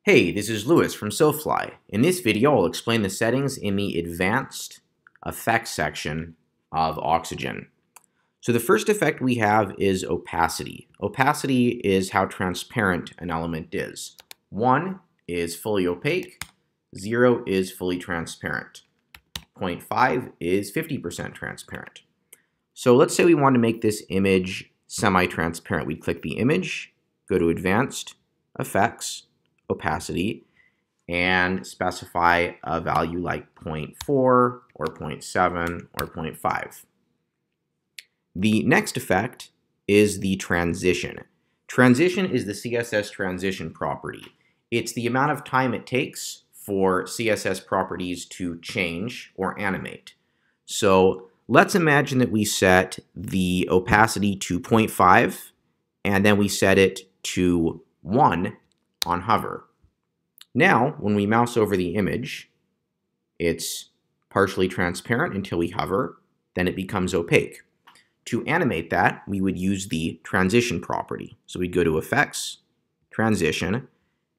Hey, this is Lewis from SoFly. In this video, I'll explain the settings in the Advanced Effects section of Oxygen. So the first effect we have is opacity. Opacity is how transparent an element is. 1 is fully opaque, 0 is fully transparent. 0.5 is 50% transparent. So let's say we want to make this image semi-transparent. We'd click the image, go to Advanced Effects, Opacity, and specify a value like 0.4 or 0.7 or 0.5. The next effect is the transition. Transition is the CSS transition property. It's the amount of time it takes for CSS properties to change or animate. So let's imagine that we set the opacity to 0.5 and then we set it to 1 on hover. Now, when we mouse over the image, it's partially transparent until we hover, then it becomes opaque. To animate that, we would use the transition property. So we'd go to Effects, Transition,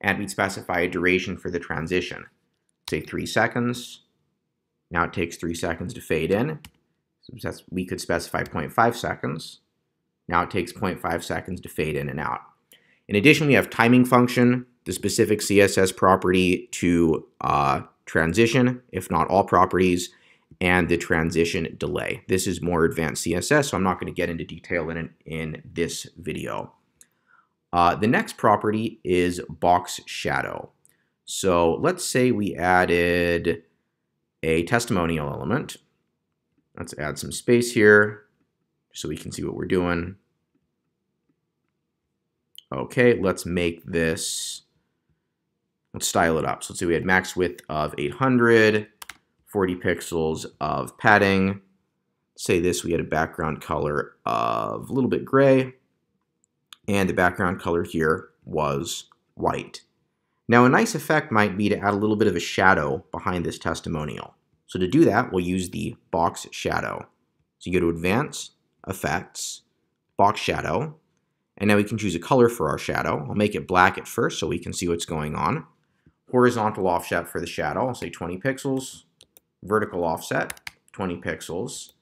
and we'd specify a duration for the transition. Say 3 seconds. Now it takes 3 seconds to fade in. So we could specify 0.5 seconds. Now it takes 0.5 seconds to fade in and out. In addition, we have timing function, the specific CSS property to transition, if not all properties, and the transition delay. This is more advanced CSS, so I'm not going to get into detail in this video. The next property is box shadow. So let's say we added a testimonial element. Let's add some space here so we can see what we're doing. Okay, let's make this, let's style it up. So let's say we had max width of 800, 40 pixels of padding. Say this, we had a background color of a little bit gray, and the background color here was white. Now a nice effect might be to add a little bit of a shadow behind this testimonial. So to do that, we'll use the box shadow. So you go to Advanced, Effects, Box Shadow, and now we can choose a color for our shadow. I'll make it black at first so we can see what's going on. Horizontal offset for the shadow, I'll say 20 pixels. Vertical offset, 20 pixels.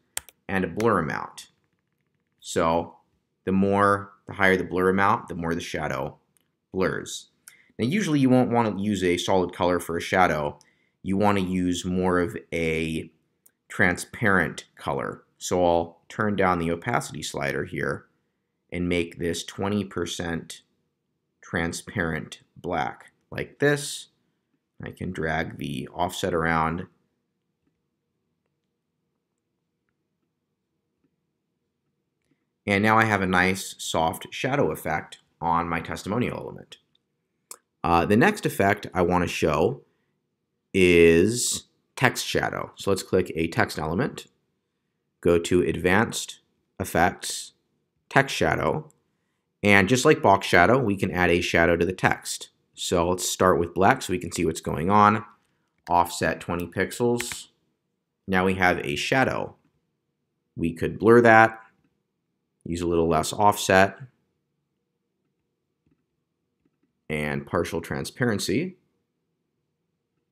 And a blur amount. So the higher the blur amount, the more the shadow blurs. Now usually you won't want to use a solid color for a shadow. You want to use more of a transparent color. So I'll turn down the opacity slider here and make this 20% transparent black. Like this. I can drag the offset around. And now I have a nice soft shadow effect on my testimonial element. The next effect I want to show is text shadow. So let's click a text element, go to Advanced Effects, Text Shadow, and just like box shadow, we can add a shadow to the text. So let's start with black so we can see what's going on. Offset 20 pixels. Now we have a shadow. We could blur that, use a little less offset, and partial transparency.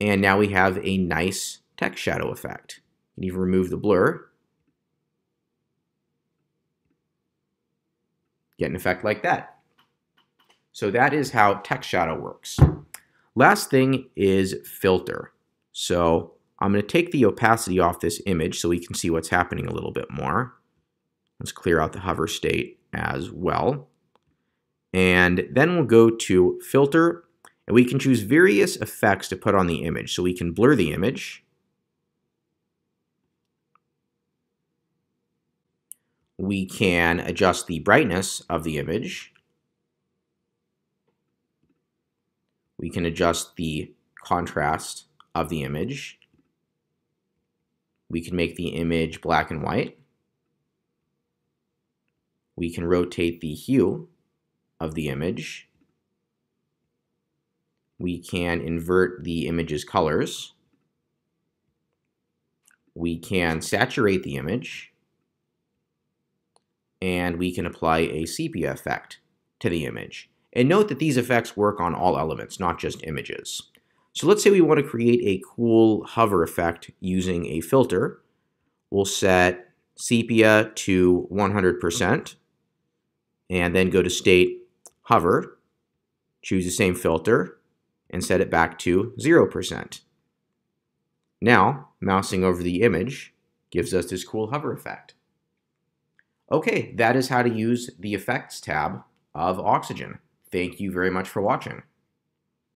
And now we have a nice text shadow effect. You can even remove the blur. Get an effect like that. So that is how text shadow works. Last thing is filter. So I'm going to take the opacity off this image so we can see what's happening a little bit more. Let's clear out the hover state as well. And then we'll go to filter, and we can choose various effects to put on the image. So we can blur the image. We can adjust the brightness of the image. We can adjust the contrast of the image. We can make the image black and white. We can rotate the hue of the image. We can invert the image's colors. We can saturate the image. And we can apply a sepia effect to the image. And note that these effects work on all elements, not just images. So let's say we want to create a cool hover effect using a filter. We'll set sepia to 100% and then go to state hover, choose the same filter, and set it back to 0%. Now, mousing over the image gives us this cool hover effect. Okay, that is how to use the Effects tab of Oxygen. Thank you very much for watching.